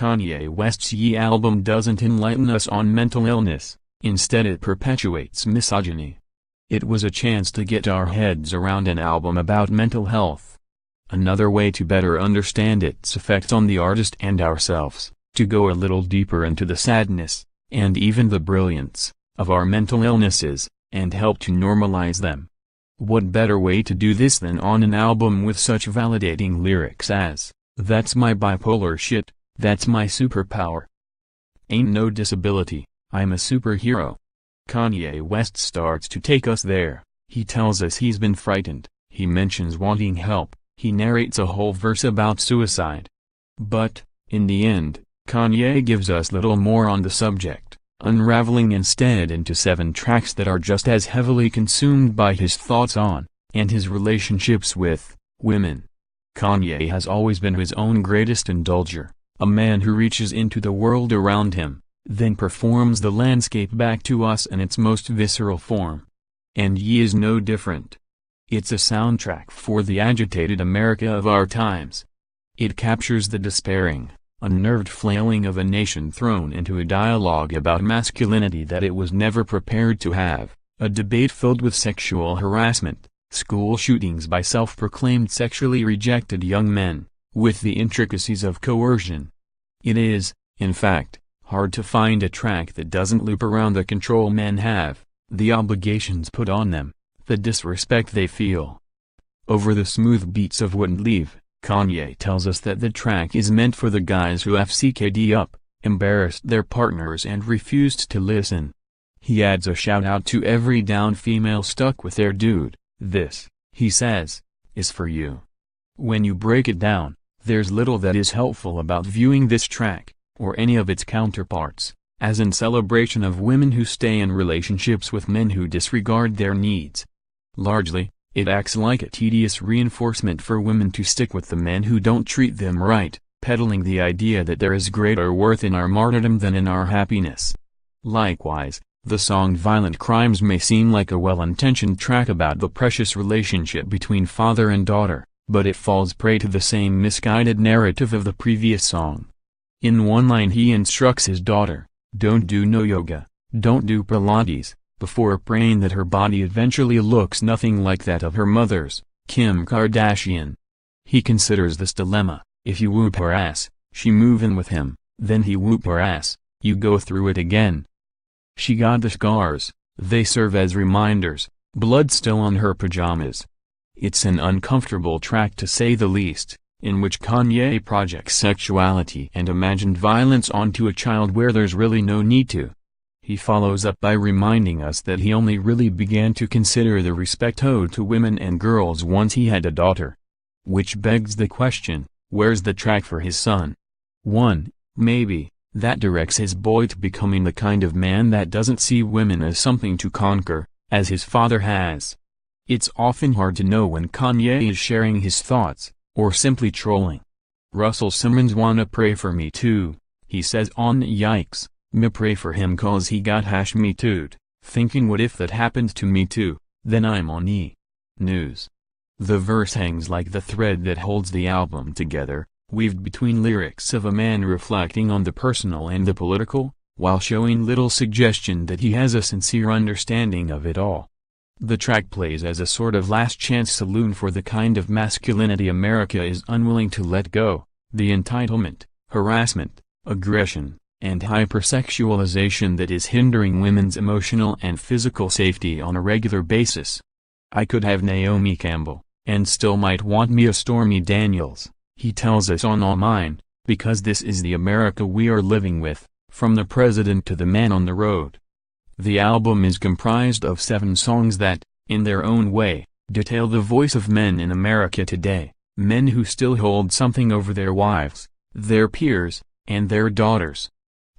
Kanye West's Ye album doesn't enlighten us on mental illness, instead it perpetuates misogyny. It was a chance to get our heads around an album about mental health. Another way to better understand its effect on the artist and ourselves, to go a little deeper into the sadness, and even the brilliance, of our mental illnesses, and help to normalize them. What better way to do this than on an album with such validating lyrics as, "That's my bipolar shit, that's my superpower. Ain't no disability, I'm a superhero." Kanye West starts to take us there. He tells us he's been frightened, he mentions wanting help, he narrates a whole verse about suicide. But, in the end, Kanye gives us little more on the subject, unraveling instead into 7 tracks that are just as heavily consumed by his thoughts on, and his relationships with, women. Kanye has always been his own greatest indulger, a man who reaches into the world around him, then performs the landscape back to us in its most visceral form. And Ye is no different. It's a soundtrack for the agitated America of our times. It captures the despairing, unnerved flailing of a nation thrown into a dialogue about masculinity that it was never prepared to have, a debate filled with sexual harassment, school shootings by self-proclaimed sexually rejected young men, with the intricacies of coercion. It is, in fact, hard to find a track that doesn't loop around the control men have, the obligations put on them, the disrespect they feel. Over the smooth beats of Wouldn't Leave, Kanye tells us that the track is meant for the guys who FCK'd up, embarrassed their partners and refused to listen. He adds a shout-out to every down female stuck with their dude. This, he says, is for you. When you break it down, there's little that is helpful about viewing this track, or any of its counterparts, as in celebration of women who stay in relationships with men who disregard their needs. Largely, it acts like a tedious reinforcement for women to stick with the men who don't treat them right, peddling the idea that there is greater worth in our martyrdom than in our happiness. Likewise, the song Violent Crimes may seem like a well-intentioned track about the precious relationship between father and daughter, but it falls prey to the same misguided narrative of the previous song. In one line he instructs his daughter, "Don't do no yoga, don't do Pilates," before praying that her body eventually looks nothing like that of her mother's, Kim Kardashian. He considers this dilemma: if you whoop her ass, she move in with him, then he whoop her ass, you go through it again. She got the scars, they serve as reminders, blood still on her pajamas. It's an uncomfortable track to say the least, in which Kanye projects sexuality and imagined violence onto a child where there's really no need to. He follows up by reminding us that he only really began to consider the respect owed to women and girls once he had a daughter. Which begs the question, where's the track for his son? One, maybe, that directs his boy to becoming the kind of man that doesn't see women as something to conquer, as his father has. It's often hard to know when Kanye is sharing his thoughts, or simply trolling. Russell Simmons wanna pray for me too, he says on Yikes. Me pray for him cause he got me too'd, thinking what if that happened to me too, then I'm on E! News. The verse hangs like the thread that holds the album together, weaved between lyrics of a man reflecting on the personal and the political, while showing little suggestion that he has a sincere understanding of it all. The track plays as a sort of last-chance saloon for the kind of masculinity America is unwilling to let go, the entitlement, harassment, aggression, and hypersexualization that is hindering women's emotional and physical safety on a regular basis. I could have Naomi Campbell, and still might want me a Stormy Daniels, he tells us on All Mine, because this is the America we are living with, from the president to the man on the road. The album is comprised of 7 songs that, in their own way, detail the voice of men in America today, men who still hold something over their wives, their peers, and their daughters.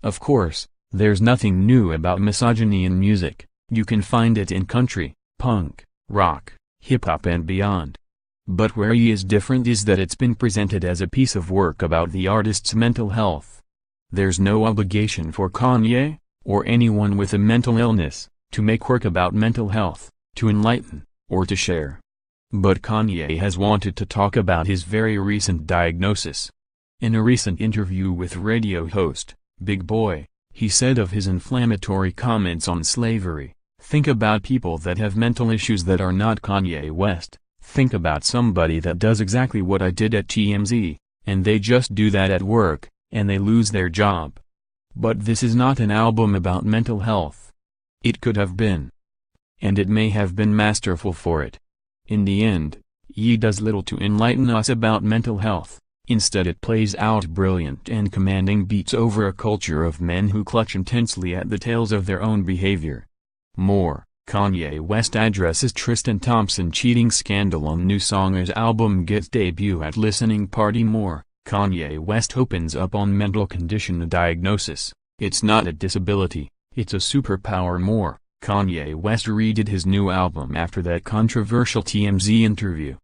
Of course, there's nothing new about misogyny in music, you can find it in country, punk, rock, hip-hop and beyond. But where Ye is different is that it's been presented as a piece of work about the artist's mental health. There's no obligation for Kanye, or anyone with a mental illness, to make work about mental health, to enlighten, or to share. But Kanye has wanted to talk about his very recent diagnosis. In a recent interview with radio host, Big Boy, he said of his inflammatory comments on slavery, "Think about people that have mental issues that are not Kanye West. Think about somebody that does exactly what I did at TMZ, and they just do that at work, and they lose their job." But this is not an album about mental health. It could have been. And it may have been masterful for it. In the end, Ye does little to enlighten us about mental health. Instead it plays out brilliant and commanding beats over a culture of men who clutch intensely at the tails of their own behavior. More, Kanye West addresses Tristan Thompson cheating scandal on new song as album gets debut at listening party. More, Kanye West opens up on mental condition diagnosis. It's not a disability, it's a superpower. More, Kanye West redid his new album after that controversial TMZ interview.